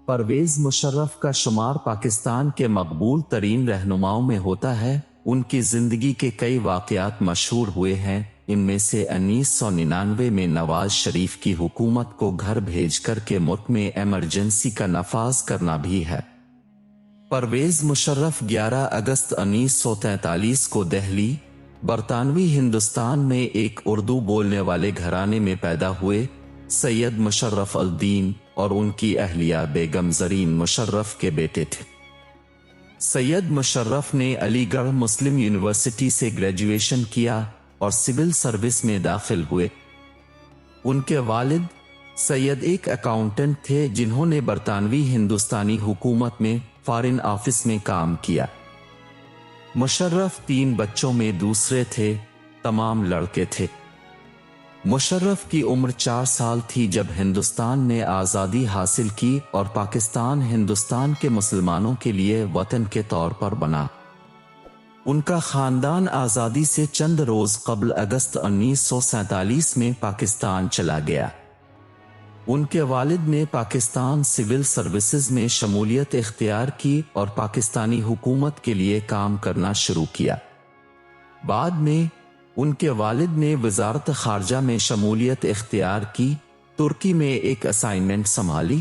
پرویز مشرف کا شمار پاکستان کے مقبول ترین رہنماؤں میں ہوتا ہے۔ ان کی زندگی کے کئی واقعات مشہور ہوئے ہیں، ان میں سے 1999 میں نواز شریف کی حکومت کو گھر بھیج کر کے ملک میں ایمرجنسی کا نفاذ کرنا بھی ہے۔ پرویز مشرف 11 اگست 1943 کو دہلی، برطانوی ہندوستان میں ایک اردو بولنے والے گھرانے میں پیدا ہوئے۔ سید مشرف الدین اور ان کی اہلیہ بیگم زرین مشرف کے بیٹے تھے۔ سید مشرف نے علی گڑھ مسلم یونیورسٹی سے گریجویشن کیا اور سول سروس میں داخل ہوئے۔ ان کے والد سید ایک اکاؤنٹنٹ تھے جنہوں نے برطانوی ہندوستانی حکومت میں فارن آفس میں کام کیا۔ مشرف 3 بچوں میں دوسرے تھے، تمام لڑکے تھے۔ مشرف کی عمر 4 سال تھی جب ہندوستان نے آزادی حاصل کی اور پاکستان ہندوستان کے مسلمانوں کے لیے وطن کے طور پر بنا۔ ان کا خاندان آزادی سے چند روز قبل اگست 1947 میں پاکستان چلا گیا۔ ان کے والد نے پاکستان سول سروسز میں شمولیت اختیار کی اور پاکستانی حکومت کے لیے کام کرنا شروع کیا۔ بعد میں ان کے والد نے وزارت خارجہ میں شمولیت اختیار کی، ترکی میں ایک اسائنمنٹ سنبھالی۔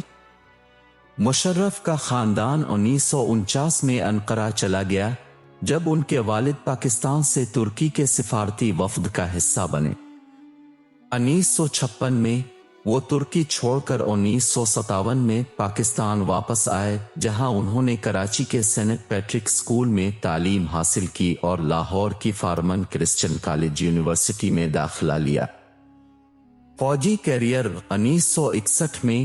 مشرف کا خاندان 1949 میں انقرہ چلا گیا جب ان کے والد پاکستان سے ترکی کے سفارتی وفد کا حصہ بنے۔ 1956 میں وہ ترکی چھوڑ کر 1957 میں پاکستان واپس آئے، جہاں انہوں نے کراچی کے سینٹ پیٹرک اسکول میں تعلیم حاصل کی اور لاہور کی فارمن کرسچن کالج یونیورسٹی میں داخلہ لیا۔ فوجی کیریئر 1961 میں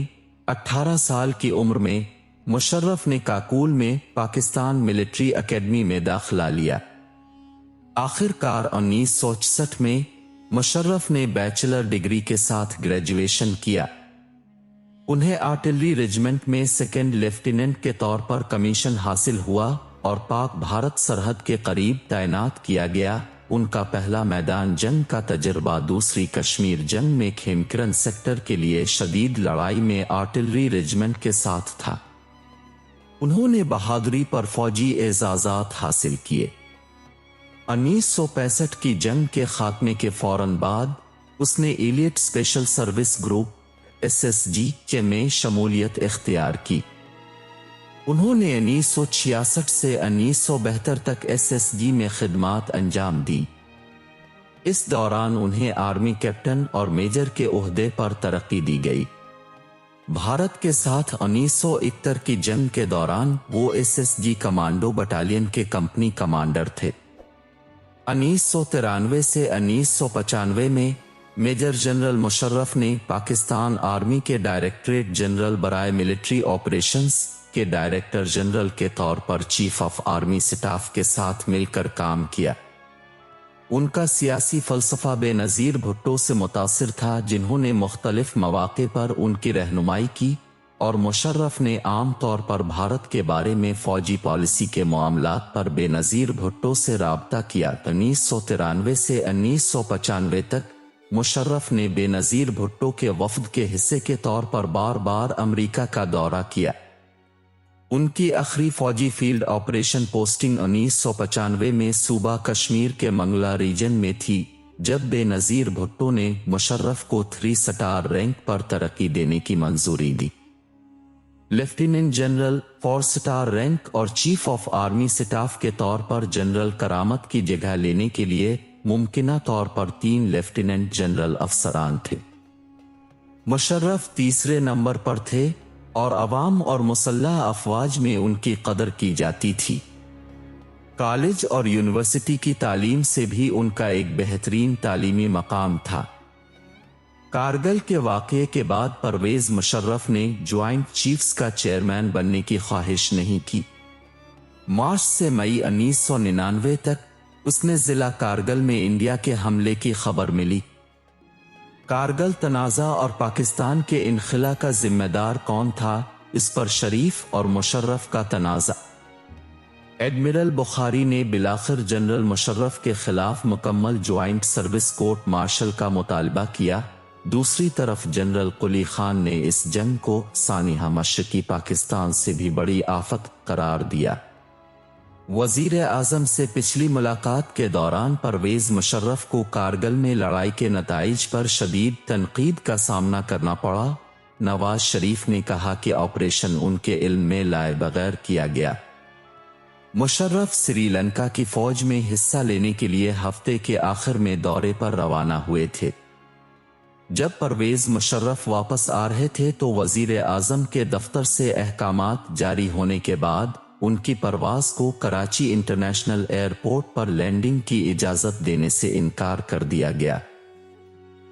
18 سال کی عمر میں مشرف نے کاکول میں پاکستان ملٹری اکیڈمی میں داخلہ لیا۔ آخر کار 1966 میں مشرف نے بیچلر ڈگری کے ساتھ گریجویشن کیا۔ انہیں آرٹلری ریجمنٹ میں سیکنڈ لیفٹیننٹ کے طور پر کمیشن حاصل ہوا اور پاک بھارت سرحد کے قریب تعینات کیا گیا۔ ان کا پہلا میدان جنگ کا تجربہ دوسری کشمیر جنگ میں کھیمکرن سیکٹر کے لیے شدید لڑائی میں آرٹلری ریجمنٹ کے ساتھ تھا۔ انہوں نے بہادری پر فوجی اعزازات حاصل کیے۔ 1965 کی جنگ کے خاتمے کے فوراً بعد اس نے elite special service group SSG میں شمولیت اختیار کی۔ انہوں نے 1966 سے 1972 تک SSG میں خدمات انجام دی۔ اس دوران انہیں آرمی کیپٹن اور میجر کے عہدے پر ترقی دی گئی۔ بھارت کے ساتھ 1971 کی جنگ کے دوران وہ SSG کمانڈو بٹالین کے کمپنی کمانڈر تھے۔ 1993 سے 1995 میں میجر جنرل مشرف نے پاکستان آرمی کے ڈائریکٹریٹ جنرل برائے ملٹری آپریشنز کے ڈائریکٹر جنرل کے طور پر چیف آف آرمی سٹاف کے ساتھ مل کر کام کیا۔ ان کا سیاسی فلسفہ بے نظیر بھٹو سے متاثر تھا، جنہوں نے مختلف مواقع پر ان کی رہنمائی کی، اور مشرف نے عام طور پر بھارت کے بارے میں فوجی پالیسی کے معاملات پر بے نظیر بھٹو سے رابطہ کیا۔ 1993 سے 1995 تک مشرف نے بے نظیر بھٹو کے وفد کے حصے کے طور پر بار بار امریکہ کا دورہ کیا۔ ان کی آخری فوجی فیلڈ آپریشن پوسٹنگ 1995 میں صوبہ کشمیر کے منگلا ریجن میں تھی، جب بے نظیر بھٹو نے مشرف کو 3 سٹار رینک پر ترقی دینے کی منظوری دی۔ لیفٹیننٹ جنرل 4 سٹار رینک اور چیف آف آرمی سٹاف کے طور پر جنرل کرامت کی جگہ لینے کے لیے ممکنہ طور پر 3 لیفٹیننٹ جنرل افسران تھے۔ مشرف تیسرے نمبر پر تھے اور عوام اور مسلح افواج میں ان کی قدر کی جاتی تھی۔ کالج اور یونیورسٹی کی تعلیم سے بھی ان کا ایک بہترین تعلیمی مقام تھا۔ کارگل کے واقعے کے بعد پرویز مشرف نے جوائنٹ چیفز کا چیئرمین بننے کی خواہش نہیں کی۔ مارچ سے مئی 1999 تک اس نے ضلع کارگل میں انڈیا کے حملے کی خبر ملی۔ کارگل تنازع اور پاکستان کے انخلا کا ذمہ دار کون تھا، اس پر شریف اور مشرف کا تنازع۔ ایڈمرل بخاری نے بالآخر جنرل مشرف کے خلاف مکمل جوائنٹ سروس کورٹ مارشل کا مطالبہ کیا، دوسری طرف جنرل قلی خان نے اس جنگ کو سانحہ مشرقی پاکستان سے بھی بڑی آفت قرار دیا۔ وزیر اعظم سے پچھلی ملاقات کے دوران پرویز مشرف کو کارگل میں لڑائی کے نتائج پر شدید تنقید کا سامنا کرنا پڑا۔ نواز شریف نے کہا کہ آپریشن ان کے علم میں لائے بغیر کیا گیا۔ مشرف سری لنکا کی فوج میں حصہ لینے کے لیے ہفتے کے آخر میں دورے پر روانہ ہوئے تھے۔ جب پرویز مشرف واپس آ رہے تھے تو وزیر اعظم کے دفتر سے احکامات جاری ہونے کے بعد ان کی پرواز کو کراچی انٹرنیشنل ایئرپورٹ پر لینڈنگ کی اجازت دینے سے انکار کر دیا گیا۔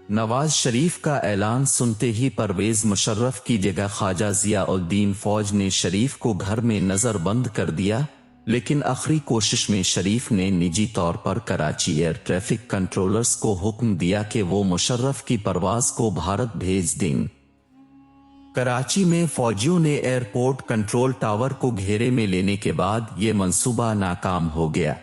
نواز شریف کا اعلان سنتے ہی پرویز مشرف کی جگہ خواجہ ضیاء الدین فوج نے شریف کو گھر میں نظر بند کر دیا، لیکن آخری کوشش میں شریف نے نجی طور پر کراچی ایئر ٹریفک کنٹرولرز کو حکم دیا کہ وہ مشرف کی پرواز کو بھارت بھیج دیں۔ کراچی میں فوجیوں نے ایئرپورٹ کنٹرول ٹاور کو گھیرے میں لینے کے بعد یہ منصوبہ ناکام ہو گیا۔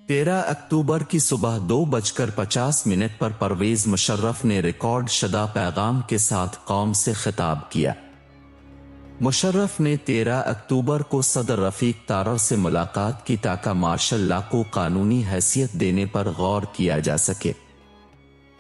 13 اکتوبر کی صبح 2:50 پر پرویز مشرف نے ریکارڈ شدہ پیغام کے ساتھ قوم سے خطاب کیا۔ مشرف نے 13 اکتوبر کو صدر رفیق تارڑ سے ملاقات کی تاکہ مارشل لا کو قانونی حیثیت دینے پر غور کیا جا سکے۔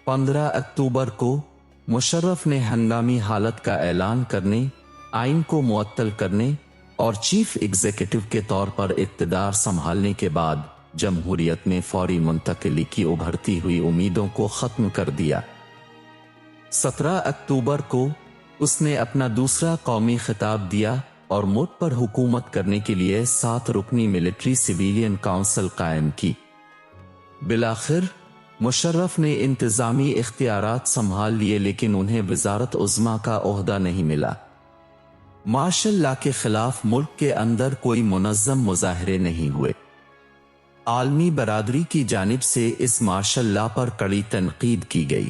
15 اکتوبر کو مشرف نے ہنگامی حالت کا اعلان کرنے، آئین کو معطل کرنے اور چیف ایگزیکٹو کے طور پر اقتدار سنبھالنے کے بعد جمہوریت میں فوری منتقلی کی ابھرتی ہوئی امیدوں کو ختم کر دیا۔ 17 اکتوبر کو اس نے اپنا دوسرا قومی خطاب دیا اور ملک پر حکومت کرنے کے لیے 7 رکنی ملٹری سویلین کونسل قائم کی۔ بالآخر مشرف نے انتظامی اختیارات سنبھال لیے، لیکن انہیں وزارت عظمیٰ کا عہدہ نہیں ملا۔ مارشل لا کے خلاف ملک کے اندر کوئی منظم مظاہرے نہیں ہوئے۔ عالمی برادری کی جانب سے اس مارشل لا پر کڑی تنقید کی گئی۔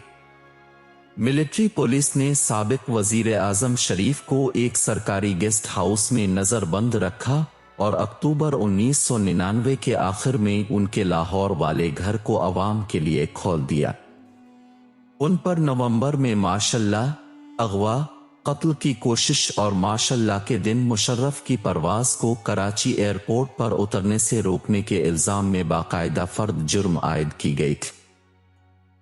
ملٹری پولیس نے سابق وزیر اعظم شریف کو ایک سرکاری گیسٹ ہاؤس میں نظر بند رکھا اور اکتوبر 1999 کے آخر میں ان کے لاہور والے گھر کو عوام کے لیے کھول دیا۔ ان پر نومبر میں مارشل لا، اغوا، قتل کی کوشش اور مارشل لا کے دن مشرف کی پرواز کو کراچی ایئرپورٹ پر اترنے سے روکنے کے الزام میں باقاعدہ فرد جرم عائد کی گئی تھی۔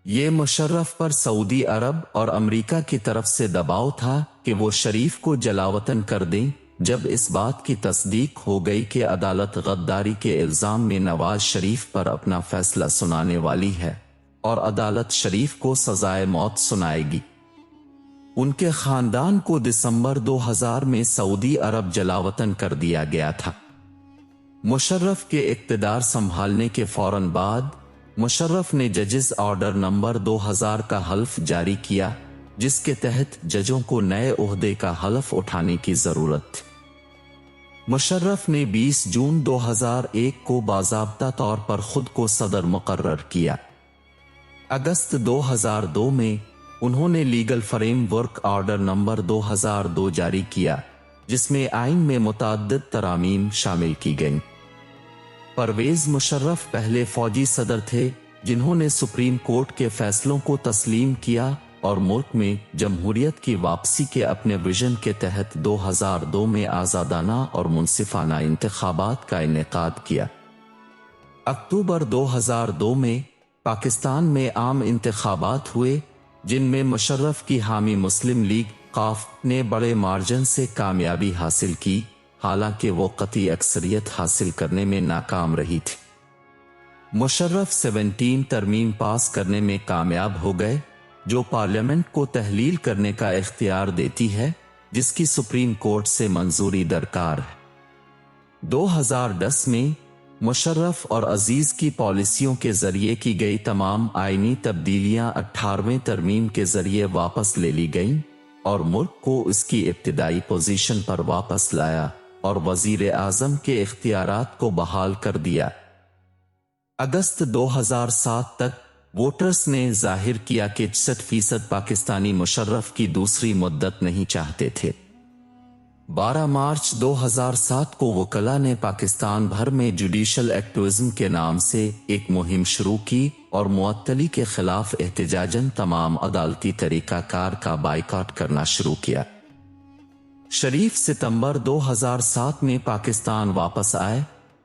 یہ مشرف پر سعودی عرب اور امریکہ کی طرف سے دباؤ تھا کہ وہ شریف کو جلاوطن کر دیں۔ جب اس بات کی تصدیق ہو گئی کہ عدالت غداری کے الزام میں نواز شریف پر اپنا فیصلہ سنانے والی ہے اور عدالت شریف کو سزائے موت سنائے گی، ان کے خاندان کو دسمبر 2000 میں سعودی عرب جلاوطن کر دیا گیا تھا۔ مشرف کے اقتدار سنبھالنے کے فوراً بعد مشرف نے ججز آرڈر نمبر 2000 کا حلف جاری کیا، جس کے تحت ججوں کو نئے عہدے کا حلف اٹھانے کی ضرورت تھی۔ مشرف نے 20 جون 2001 کو باضابطہ طور پر خود کو صدر مقرر کیا۔ اگست 2002 میں انہوں نے legal frame work order number 2002 جاری کیا، جس میں آئین میں متعدد ترامیم شامل کی گئیں۔ پرویز مشرف پہلے فوجی صدر تھے جنہوں نے سپریم کورٹ کے فیصلوں کو تسلیم کیا اور ملک میں جمہوریت کی واپسی کے اپنے ویژن کے تحت 2002 میں آزادانہ اور منصفانہ انتخابات کا انعقاد کیا۔ اکتوبر 2002 میں پاکستان میں عام انتخابات ہوئے، جن میں مشرف کی حامی مسلم لیگ قاف نے بڑے مارجن سے کامیابی حاصل کی، حالانکہ وہ قطعی اکثریت حاصل کرنے میں ناکام رہی تھی۔ مشرف 17 ترمیم پاس کرنے میں کامیاب ہو گئے، جو پارلیمنٹ کو تحلیل کرنے کا اختیار دیتی ہے، جس کی سپریم کورٹ سے منظوری درکار ہے۔ 2010 میں مشرف اور عزیز کی پالیسیوں کے ذریعے کی گئی تمام آئینی تبدیلیاں 18ویں ترمیم کے ذریعے واپس لے لی گئیں اور ملک کو اس کی ابتدائی پوزیشن پر واپس لایا اور وزیر اعظم کے اختیارات کو بحال کر دیا۔ اگست 2007 تک ووٹرز نے ظاہر کیا کہ 66% پاکستانی مشرف کی دوسری مدت نہیں چاہتے تھے۔ 12 مارچ 2007 کو وکلا نے پاکستان بھر میں جوڈیشل ایکٹیوزم کے نام سے ایک مہم شروع کی اور معطلی کے خلاف احتجاجاً تمام عدالتی طریقہ کار کا بائیکاٹ کرنا شروع کیا۔ شریف ستمبر 2007 میں پاکستان واپس آئے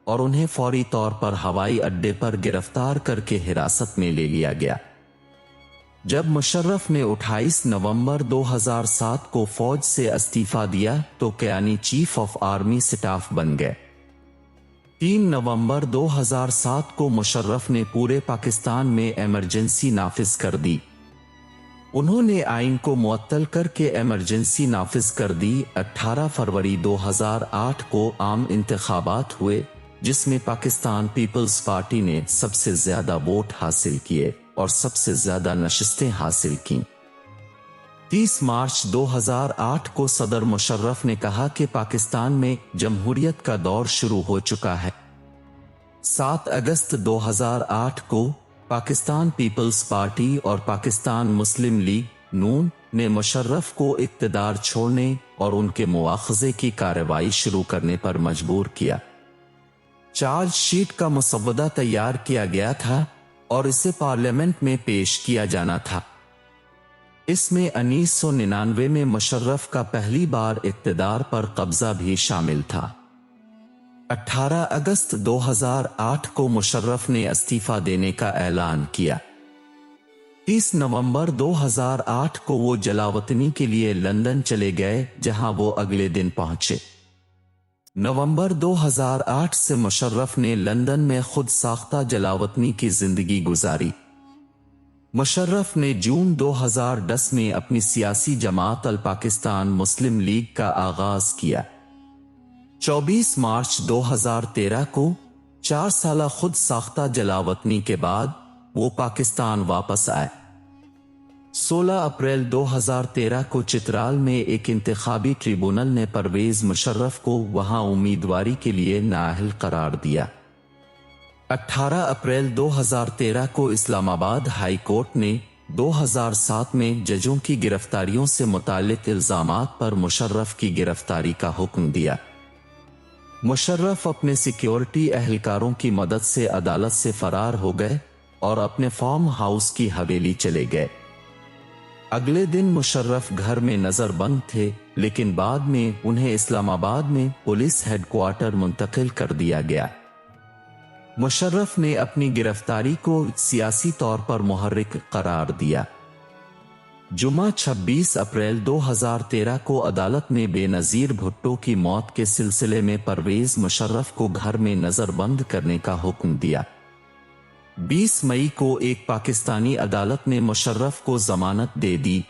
اور انہیں فوری طور پر ہوائی اڈے پر گرفتار کر کے حراست میں لے لیا گیا۔ جب مشرف نے 28 نومبر 2007 کو فوج سے استعفیٰ دیا تو Kayani chief of army staff بن گئے۔ 3 نومبر 2007 کو مشرف نے پورے پاکستان میں ایمرجنسی نافذ کر دی۔ انہوں نے آئین کو معطل کر کے ایمرجنسی نافذ کر دی۔ 18 فروری 2008 کو عام انتخابات ہوئے جس میں پاکستان پیپلز پارٹی نے سب سے زیادہ ووٹ حاصل کیے اور سب سے زیادہ نشستیں حاصل کیں۔ 30 مارچ 2008 کو صدر مشرف نے کہا کہ پاکستان میں جمہوریت کا دور شروع ہو چکا ہے۔ 7 اگست 2008 کو پاکستان پیپلز پارٹی اور پاکستان مسلم لیگ نون نے مشرف کو اقتدار چھوڑنے اور ان کے مواخذے کی کارروائی شروع کرنے پر مجبور کیا۔ چارج شیٹ کا مسودہ تیار کیا گیا تھا اور اسے پارلیمنٹ میں پیش کیا جانا تھا۔ اس میں 1999 میں مشرف کا پہلی بار اقتدار پر قبضہ بھی شامل تھا۔ 18 اگست 2008 کو مشرف نے استعفیٰ دینے کا اعلان کیا۔ 30 نومبر 2008 کو وہ جلاوطنی کے لیے لندن چلے گئے جہاں وہ اگلے دن پہنچے۔ نومبر 2008 سے مشرف نے لندن میں خود ساختہ جلاوطنی کی زندگی گزاری۔ مشرف نے جون 2010 میں اپنی سیاسی جماعت الپاکستان مسلم لیگ کا آغاز کیا۔ 24 مارچ 2013 کو 4 سالہ خود ساختہ جلاوطنی کے بعد وہ پاکستان واپس آئے۔ 16 اپریل 2013 کو چترال میں ایک انتخابی ٹریبونل نے پرویز مشرف کو وہاں امیدواری کے لیے نااہل قرار دیا۔ 18 اپریل 2013 کو اسلام آباد ہائی کورٹ نے 2007 میں ججوں کی گرفتاریوں سے متعلق الزامات پر مشرف کی گرفتاری کا حکم دیا۔ مشرف اپنے سیکیورٹی اہلکاروں کی مدد سے عدالت سے فرار ہو گئے اور اپنے فارم ہاؤس کی حویلی چلے گئے۔ اگلے دن مشرف گھر میں نظر بند تھے لیکن بعد میں انہیں اسلام آباد میں پولیس ہیڈ کوارٹر منتقل کر دیا گیا۔ مشرف نے اپنی گرفتاری کو سیاسی طور پر محرک قرار دیا۔ جمعہ 26 اپریل 2013 کو عدالت نے بے نظیر بھٹو کی موت کے سلسلے میں پرویز مشرف کو گھر میں نظر بند کرنے کا حکم دیا۔ 20 مئی کو ایک پاکستانی عدالت نے مشرف کو ضمانت دے دی۔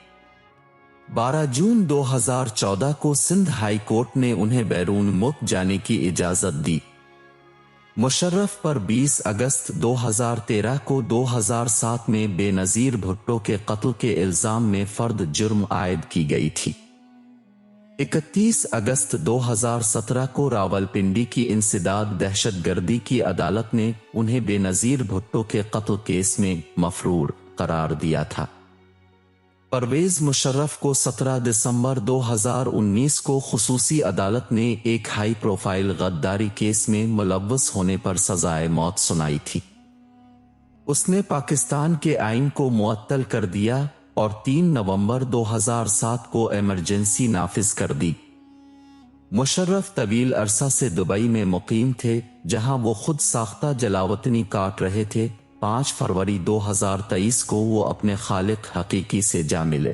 12 جون 2014 کو سندھ ہائی کورٹ نے انہیں بیرون ملک جانے کی اجازت دی۔ مشرف پر 20 اگست 2013 کو 2007 میں بے نظیر بھٹو کے قتل کے الزام میں فرد جرم عائد کی گئی تھی۔ 31 اگست 2017 کو راولپنڈی کی انسداد دہشت گردی کی عدالت نے انہیں بے نظیر بھٹو کے قتل کیس میں مفرور قرار دیا تھا۔ پرویز مشرف کو 17 دسمبر 2019 کو خصوصی عدالت نے ایک ہائی پروفائل غداری کیس میں ملوث ہونے پر سزائے موت سنائی تھی۔ اس نے پاکستان کے آئین کو معطل کر دیا اور 3 نومبر 2007 کو ایمرجنسی نافذ کر دی۔ مشرف طویل عرصہ سے دبئی میں مقیم تھے جہاں وہ خود ساختہ جلاوطنی کاٹ رہے تھے۔ 5 فروری 2023 کو وہ اپنے خالق حقیقی سے جا ملے۔